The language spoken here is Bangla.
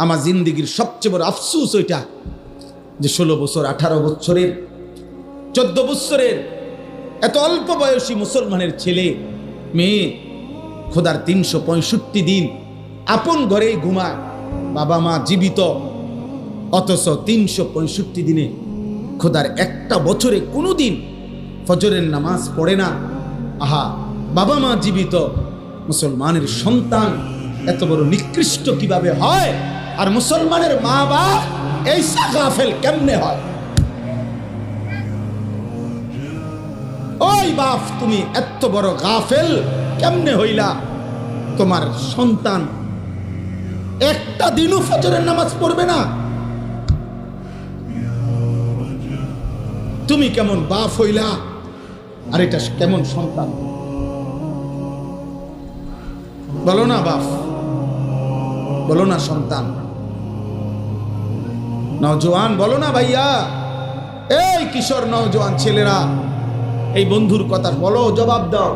আমার জিন্দিগির সবচেয়ে বড় আফসোস ওইটা যে 16 বছর, 18 বছরের, 14 বছরের এত অল্প বয়সী মুসলমানের ছেলে মেয়ে খোদার 365 দিন আপন ঘরেই ঘুমায়, বাবা মা জীবিত, অথচ 365 দিনে খোদার একটা বছরে কোনোদিন ফজরের নামাজ পড়ে না। আহা, বাবা মা জীবিত, মুসলমানের সন্তান এত বড় নিকৃষ্ট কিভাবে হয়? আর মুসলমানের মা বাপ এই গাফেল কেমনে হয়? ওই বাপ, তুমি এত বড় গাফেল কেমনে হইলা? তোমার সন্তান একটা দিনও ফজরের নামাজ পড়বে না, তুমি কেমন বাপ হইলা? আর এটা কেমন সন্তান? বলো না বাপ, বলো না সন্তান, নওজোয়ান বলো না ভাইয়া, এই কিশোর নওজোয়ান ছেলেরা, এই বন্ধুর কথা বলো, জবাব দাও।